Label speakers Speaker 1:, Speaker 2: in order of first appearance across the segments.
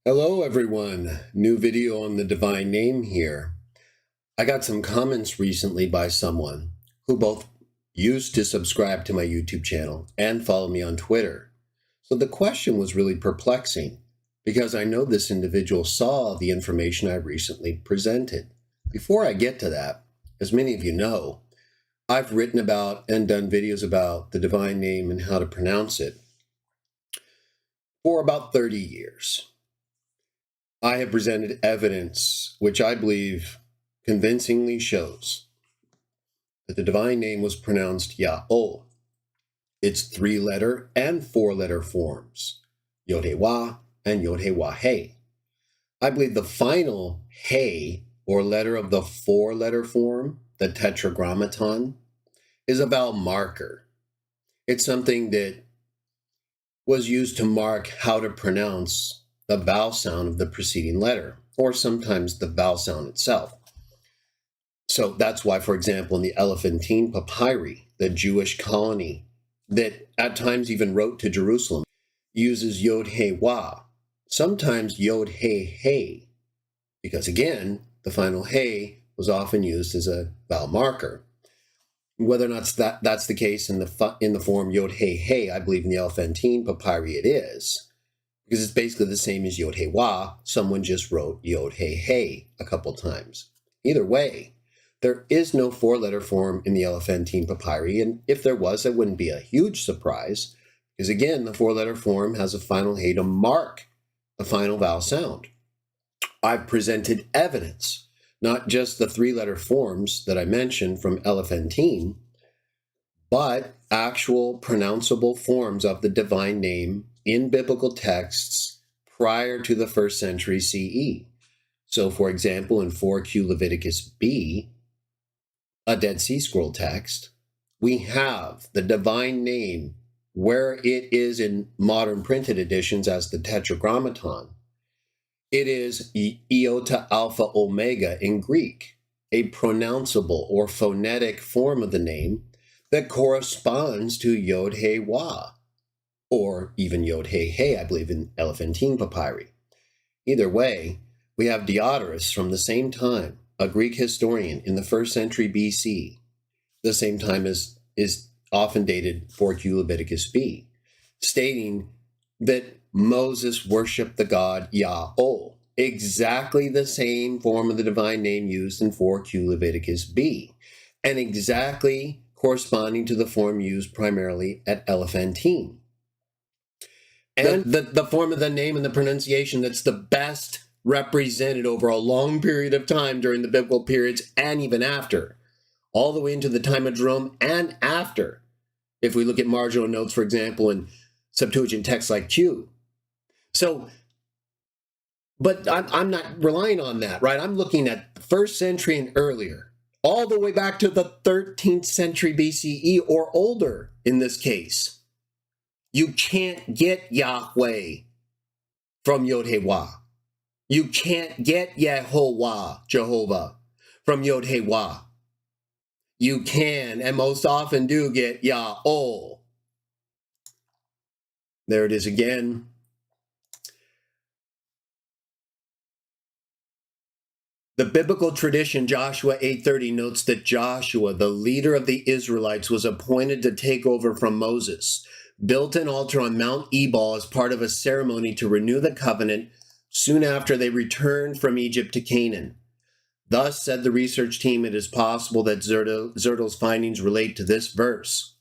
Speaker 1: Hello everyone, new video on the divine name here. I got some comments recently by someone who both used to subscribe to my YouTube channel and follow me on Twitter. So the question was really perplexing because I know this individual saw the information I recently presented. Before I get to that, as many of you know, I've written about and done videos about the divine name and how to pronounce it for about 30 years. I have presented evidence which I believe convincingly shows that the divine name was pronounced Yah'o. Its 3-letter and 4-letter forms, Yod-Heh-Wah and Yod-Heh-Wah-Hey. I believe the final Hey, or letter of the 4-letter form, the tetragrammaton, is a vowel marker. It's something that was used to mark how to pronounce the vowel sound of the preceding letter, or sometimes the vowel sound itself. So that's why, for example, in the Elephantine papyri, the Jewish colony that at times even wrote to Jerusalem, uses Yod-Heh-Wah, sometimes Yod-Heh-Hey, because again, the final Hey was often used as a vowel marker. Whether or not that's the case in the form Yod-Heh-Hey, I believe in the Elephantine papyri it is, because it's basically the same as Yod-Heh-Wah. Someone just wrote Yod-Heh-Hey a couple times. Either way, there is no 4-letter form in the Elephantine papyri, and if there was, that wouldn't be a huge surprise, because again, the 4-letter form has a final Hey to mark the final vowel sound. I've presented evidence, not just the 3-letter forms that I mentioned from Elephantine, but actual pronounceable forms of the divine name in biblical texts prior to the 1st century CE. So, for example, in 4Q Leviticus B, a Dead Sea Scroll text, we have the divine name where it is in modern printed editions as the tetragrammaton. It is iota alpha omega in Greek, a pronounceable or phonetic form of the name that corresponds to Yod-Heh-Wah, or even Yod-Heh-Hey, I believe, in Elephantine papyri. Either way, we have Diodorus from the same time, a Greek historian in the 1st century BC, the same time as is often dated 4Q Leviticus B, stating that Moses worshiped the god Yah'o, exactly the same form of the divine name used in 4Q Leviticus B, and exactly corresponding to the form used primarily at Elephantine. And the form of the name and the pronunciation that's the best represented over a long period of time during the biblical periods and even after, all the way into the time of Jerome and after. If we look at marginal notes, for example, in Septuagint texts like Q. So, but I'm not relying on that, right? I'm looking at the 1st century and earlier, all the way back to the 13th century BCE or older in this case. You can't get Yahweh from Yod-Heh-Wah. You can't get Yehovah, Jehovah, from Yod-Heh-Wah. You can, and most often do, get Yah'o. There it is again. The biblical tradition, Joshua 8:30, notes that Joshua, the leader of the Israelites, was appointed to take over from Moses, built an altar on Mount Ebal as part of a ceremony to renew the covenant soon after they returned from Egypt to Canaan. Thus, said the research team, it is possible that Zertel's findings relate to this verse.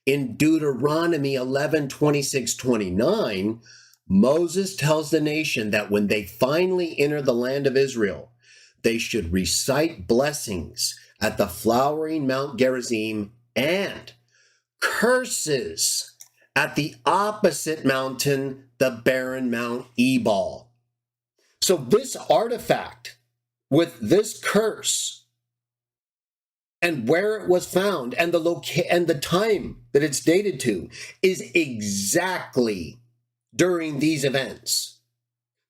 Speaker 1: In Deuteronomy 11:26-29, Moses tells the nation that when they finally enter the land of Israel, they should recite blessings at the flowering Mount Gerizim and curses at the opposite mountain, the barren Mount Ebal. So this artifact with this curse and where it was found and the time that it's dated to is exactly during these events.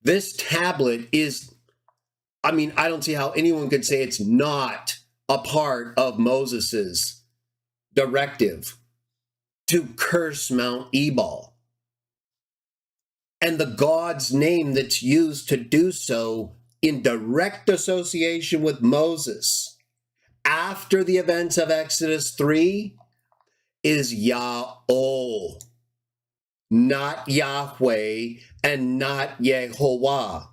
Speaker 1: This tablet is, I don't see how anyone could say it's not a part of Moses's directive to curse Mount Ebal. and the God's name that's used to do so in direct association with Moses after the events of Exodus 3 is Yahweh, not Yahweh and not Yehovah.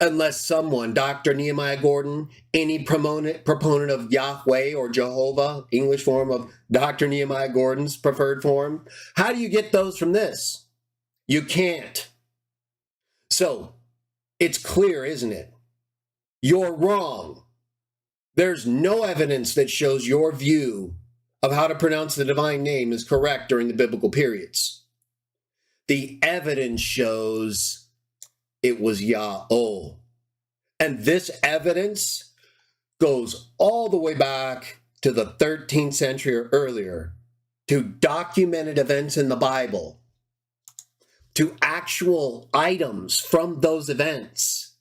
Speaker 1: Unless someone, Dr. Nehemiah Gordon, any proponent of Yahweh or Jehovah, English form of Dr. Nehemiah Gordon's preferred form, how do you get those from this? You can't. So, it's clear, isn't it? You're wrong. There's no evidence that shows your view of how to pronounce the divine name is correct during the biblical periods. The evidence shows it was Yahweh. And this evidence goes all the way back to the 13th century or earlier, to documented events in the Bible, to actual items from those events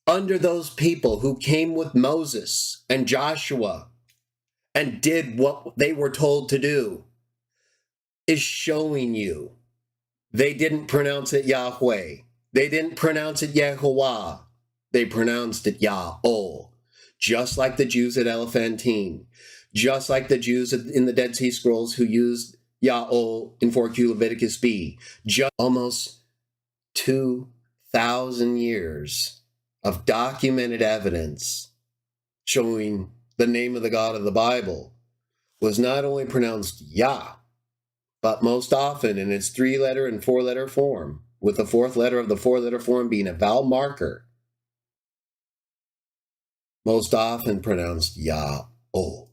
Speaker 1: under those people who came with Moses and Joshua and did what they were told to do, is showing you they didn't pronounce it Yahweh. They didn't pronounce it Yehovah. They pronounced it Yahweh, just like the Jews at Elephantine, just like the Jews in the Dead Sea Scrolls who used Yahweh in 4Q Leviticus B. Just almost 2,000 years of documented evidence showing the name of the God of the Bible was not only pronounced Yah, but most often in its 3-letter and 4-letter form, with the 4th letter of the 4-letter form being a vowel marker, most often pronounced Yah-oh.